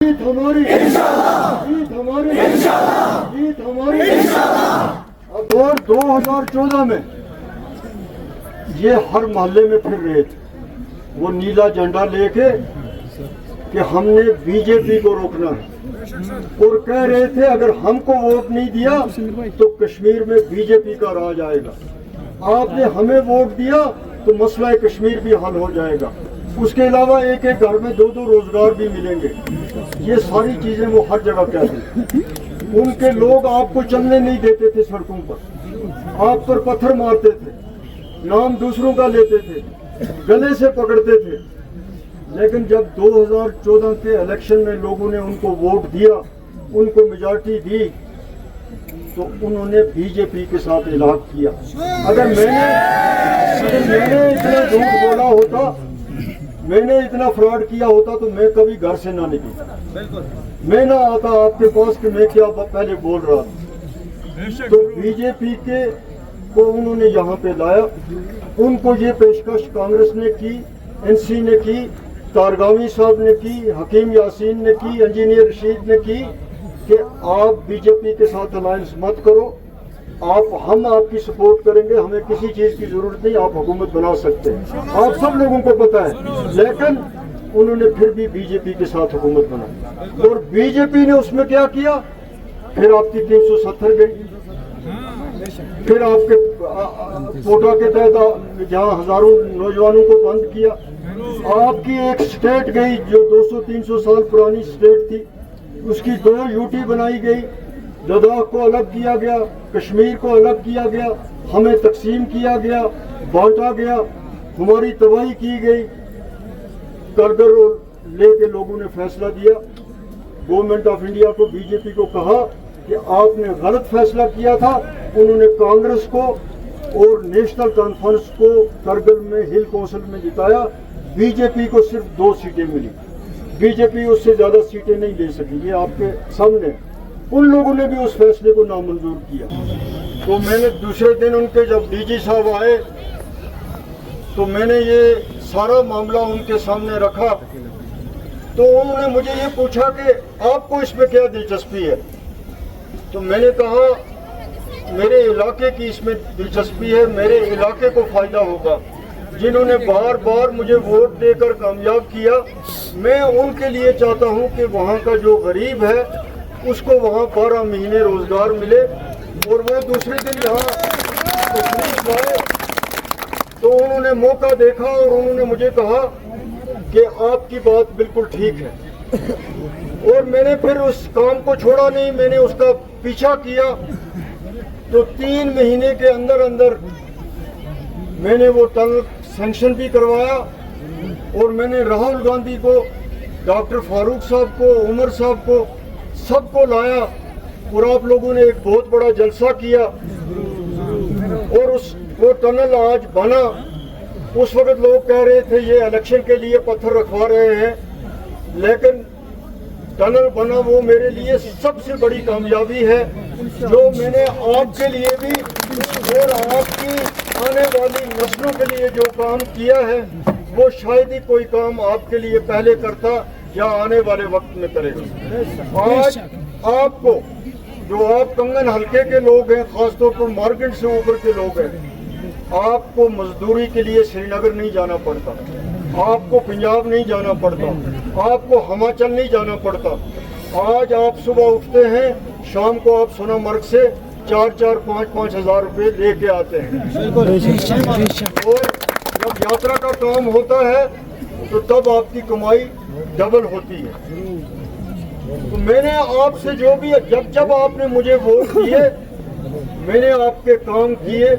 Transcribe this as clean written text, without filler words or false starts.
जीत हमारी इंशाअल्लाह, जीत हमारी इंशाअल्लाह, जीत हमारी इंशाअल्लाह। अब और 2014 में ये हर मोहल्ले में फिर रहे थे, वो नीला झंडा लेके कि हमने बीजेपी को रोकना है, और कह रहे थे अगर हमको वोट नहीं दिया तो कश्मीर में बीजेपी का राज आएगा। आपने हमें वोट दिया तो मसला कश्मीर भी हल हो जाएगा। उसके अलावा एक एक घर में 2-2 रोजगार भी मिलेंगे। ये सारी चीजें वो हर जगह कहते थे। उनके लोग आपको चलने नहीं देते थे सड़कों पर, आप पर पत्थर मारते थे, नाम दूसरों का लेते थे, गले से पकड़ते थे। लेकिन जब 2014 के इलेक्शन में लोगों ने उनको वोट दिया, उनको मेजॉरिटी दी, तो उन्होंने बीजेपी के साथ इलाक किया। अगर मैंने इतना झूठ बोला होता, मैंने इतना फ्रॉड किया होता तो मैं कभी घर से ना निकलता, मैं ना आता आपके पास कि मैं क्या पहले बोल रहा था। तो बीजेपी के को उन्होंने यहाँ पे लाया। उनको ये पेशकश कांग्रेस ने की, एनसी ने की, तारगावी साहब ने की, हकीम यासीन ने की, इंजीनियर रशीद ने की कि आप बीजेपी के साथ अलायंस मत करो, हम आपकी सपोर्ट करेंगे, हमें किसी चीज की जरूरत नहीं, आप हुकूमत बना सकते हैं। आप सब लोगों को पता है। लेकिन उन्होंने फिर भी बीजेपी के साथ हुकूमत बनाई, और बीजेपी ने उसमें क्या किया, फिर आपकी 370 गई, फिर आपके कोटा के तहत जहाँ हजारों नौजवानों को बंद किया। आपकी एक स्टेट गई जो 200-300 साल पुरानी स्टेट थी, उसकी 2 यूटी बनाई गई, लद्दाख को अलग किया गया, कश्मीर को अलग किया गया, हमें तकसीम किया गया, बांटा गया, हमारी तबाही की गई। करगिल लेके लोगों ने फैसला दिया, गवर्नमेंट ऑफ इंडिया को, बीजेपी को कहा कि आपने गलत फैसला किया था। उन्होंने कांग्रेस को और नेशनल कॉन्फ्रेंस को करगिल में हिल काउंसिल में जिताया। बीजेपी को सिर्फ 2 सीटें मिली, बीजेपी उससे ज्यादा सीटें नहीं ले सकी, ये आपके सामने। उन लोगों ने भी उस फैसले को नामंजूर किया। तो मैंने दूसरे दिन उनके जब डीजी साहब आए तो मैंने ये सारा मामला उनके सामने रखा। तो उन्होंने मुझे ये पूछा कि आपको इसमें क्या दिलचस्पी है। तो मैंने कहा मेरे इलाके की इसमें दिलचस्पी है, मेरे इलाके को फायदा होगा। जिन्होंने बार बार मुझे वोट देकर कामयाब किया, मैं उनके लिए चाहता हूं कि वहां का जो गरीब है उसको वहाँ 12 महीने रोजगार मिले, और वो दूसरे दिन यहाँ तशरीफ लाए। तो उन्होंने मौका देखा और उन्होंने मुझे कहा कि आपकी बात बिल्कुल ठीक है। और मैंने फिर उस काम को छोड़ा नहीं, मैंने उसका पीछा किया। तो 3 महीने के अंदर अंदर मैंने वो टनल सैंक्शन भी करवाया, और मैंने राहुल गांधी को, डॉक्टर फारूक साहब को, उमर साहब को, सबको लाया, और आप लोगों ने एक बहुत बड़ा जलसा किया, और वो टनल आज बना। उस वक्त लोग कह रहे थे ये इलेक्शन के लिए पत्थर रखवा रहे हैं, लेकिन टनल बना वो मेरे लिए सबसे बड़ी कामयाबी है, जो मैंने आपके लिए भी और आपकी आने वाली नस्लों के लिए जो काम किया है, वो शायद ही कोई काम आपके लिए पहले करता या आने वाले वक्त में करेगा। आज आपको, जो आप कंगन हल्के के लोग हैं, खासतौर पर मार्केट से ऊपर के लोग हैं, आपको मजदूरी के लिए श्रीनगर नहीं जाना पड़ता, आपको पंजाब नहीं जाना पड़ता, आपको हिमाचल नहीं जाना पड़ता। आज आप सुबह उठते हैं, शाम को आप सोनामर्ग से 4-4, 5-5 हज़ार रुपये लेके आते हैं। और जब यात्रा का काम होता है तो तब आपकी कमाई डबल होती है। तो मैंने आपसे जो भी, जब आपने मुझे वोट दिए, मैंने आपके काम किए,